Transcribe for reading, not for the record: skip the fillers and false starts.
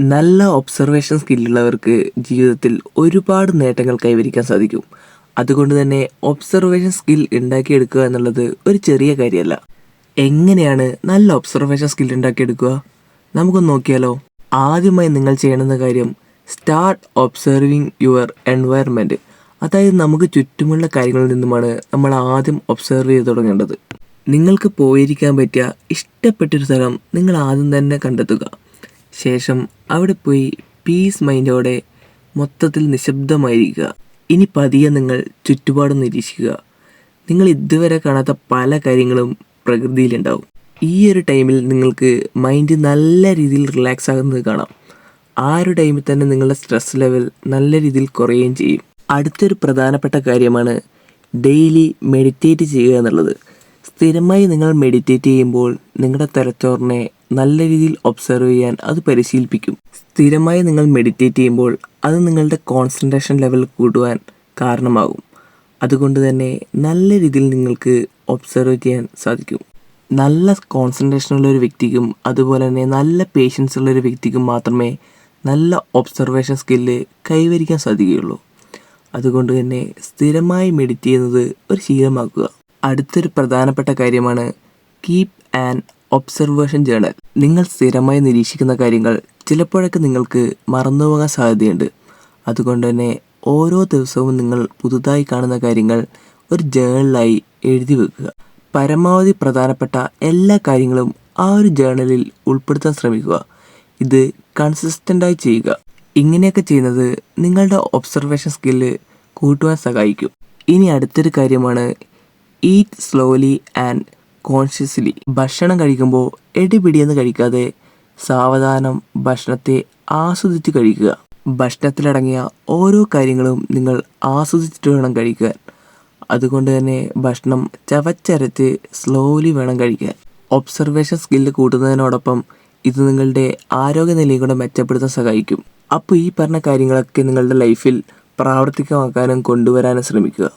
നല്ല ഒബ്സർവേഷൻ സ്കില്ലുള്ളവർക്ക് ജീവിതത്തിൽ ഒരുപാട് നേട്ടങ്ങൾ കൈവരിക്കാൻ സാധിക്കും. അതുകൊണ്ട് തന്നെ ഒബ്സർവേഷൻ സ്കിൽ ഉണ്ടാക്കിയെടുക്കുക എന്നുള്ളത് ഒരു ചെറിയ കാര്യമല്ല. എങ്ങനെയാണ് നല്ല ഒബ്സർവേഷൻ സ്കിൽ ഉണ്ടാക്കിയെടുക്കുക? നമുക്കൊന്ന് നോക്കിയാലോ. ആദ്യമായി നിങ്ങൾ ചെയ്യണമെന്ന കാര്യം സ്റ്റാർട്ട് ഒബ്സർവിങ് യുവർ എൻവയറമെൻറ്റ്. അതായത് നമുക്ക് ചുറ്റുമുള്ള കാര്യങ്ങളിൽ നിന്നുമാണ് നമ്മൾ ആദ്യം ഒബ്സർവ് ചെയ്ത് തുടങ്ങേണ്ടത്. നിങ്ങൾക്ക് പോയിരിക്കാൻ പറ്റിയ ഇഷ്ടപ്പെട്ടൊരു സ്ഥലം നിങ്ങൾ ആദ്യം തന്നെ കണ്ടെത്തുക. ശേഷം അവിടെ പോയി പീസ് മൈൻഡോടെ മൊത്തത്തിൽ നിശബ്ദമായിരിക്കുക. ഇനി പതിയെ നിങ്ങൾ ചുറ്റുപാടും നിരീക്ഷിക്കുക. നിങ്ങൾ ഇതുവരെ കാണാത്ത പല കാര്യങ്ങളും പ്രകൃതിയിലുണ്ടാവും. ഈ ഒരു ടൈമിൽ നിങ്ങൾക്ക് മൈൻഡ് നല്ല രീതിയിൽ റിലാക്സ് ആകുന്നത് കാണാം. ആ ഒരു ടൈമിൽ തന്നെ നിങ്ങളുടെ സ്ട്രെസ് ലെവൽ നല്ല രീതിയിൽ കുറയുകയും ചെയ്യും. അടുത്തൊരു പ്രധാനപ്പെട്ട കാര്യമാണ് ഡെയിലി മെഡിറ്റേറ്റ് ചെയ്യുക എന്നുള്ളത്. സ്ഥിരമായി നിങ്ങൾ മെഡിറ്റേറ്റ് ചെയ്യുമ്പോൾ നിങ്ങളുടെ തലച്ചോറിനെ നല്ല രീതിയിൽ ഒബ്സർവ് ചെയ്യാൻ അത് പരിശീലിപ്പിക്കും. സ്ഥിരമായി നിങ്ങൾ മെഡിറ്റേറ്റ് ചെയ്യുമ്പോൾ അത് നിങ്ങളുടെ കോൺസെൻട്രേഷൻ ലെവൽ കൂട്ടുവാൻ കാരണമാകും. അതുകൊണ്ട് തന്നെ നല്ല രീതിയിൽ നിങ്ങൾക്ക് ഒബ്സർവ് ചെയ്യാൻ സാധിക്കും. നല്ല കോൺസെൻട്രേഷനുള്ള ഒരു വ്യക്തിക്കും അതുപോലെ തന്നെ നല്ല പേഷ്യൻസ് ഉള്ള ഒരു വ്യക്തിക്കും മാത്രമേ നല്ല ഒബ്സർവേഷൻ സ്കില്ല് കൈവരിക്കാൻ സാധിക്കുകയുള്ളൂ. അതുകൊണ്ട് തന്നെ സ്ഥിരമായി മെഡിറ്റേറ്റ് ചെയ്യുന്നത് ഒരു ശീലമാക്കുക. അടുത്തൊരു പ്രധാനപ്പെട്ട കാര്യമാണ് കീപ്പ് ആൻ ഒബ്സർവേഷൻ ജേണൽ. നിങ്ങൾ സ്ഥിരമായി നിരീക്ഷിക്കുന്ന കാര്യങ്ങൾ ചിലപ്പോഴൊക്കെ നിങ്ങൾക്ക് മറന്നുപോകാൻ സാധ്യതയുണ്ട്. അതുകൊണ്ട് തന്നെ ഓരോ ദിവസവും നിങ്ങൾ പുതുതായി കാണുന്ന കാര്യങ്ങൾ ഒരു ജേണലായി എഴുതി വെക്കുക. പരമാവധി പ്രധാനപ്പെട്ട എല്ലാ കാര്യങ്ങളും ആ ഒരു ജേണലിൽ ഉൾപ്പെടുത്താൻ ശ്രമിക്കുക. ഇത് കൺസിസ്റ്റൻ്റായി ചെയ്യുക. ഇങ്ങനെയൊക്കെ ചെയ്യുന്നത് നിങ്ങളുടെ ഒബ്സർവേഷൻ സ്കില്ല് കൂട്ടുവാൻ സഹായിക്കും. ഇനി അടുത്തൊരു കാര്യമാണ് ഈറ്റ് സ്ലോലി ആൻഡ് കോൺഷ്യസ്ലി. ഭക്ഷണം കഴിക്കുമ്പോൾ എടിപിടിയെന്ന് കഴിക്കാതെ സാവധാനം ഭക്ഷണത്തെ ആസ്വദിച്ച് കഴിക്കുക. ഭക്ഷണത്തിലടങ്ങിയ ഓരോ കാര്യങ്ങളും നിങ്ങൾ ആസ്വദിച്ചിട്ട് വേണം കഴിക്കാൻ. അതുകൊണ്ട് തന്നെ ഭക്ഷണം ചവച്ചരച്ച് സ്ലോലി വേണം കഴിക്കാൻ. ഒബ്സർവേഷൻ സ്കില്ല് കൂട്ടുന്നതിനോടൊപ്പം ഇത് നിങ്ങളുടെ ആരോഗ്യനിലയും കൂടെ മെച്ചപ്പെടുത്താൻ സഹായിക്കും. അപ്പോൾ ഈ പറഞ്ഞ കാര്യങ്ങളൊക്കെ നിങ്ങളുടെ ലൈഫിൽ പ്രാവർത്തികമാക്കാനും കൊണ്ടുവരാനും ശ്രമിക്കുക.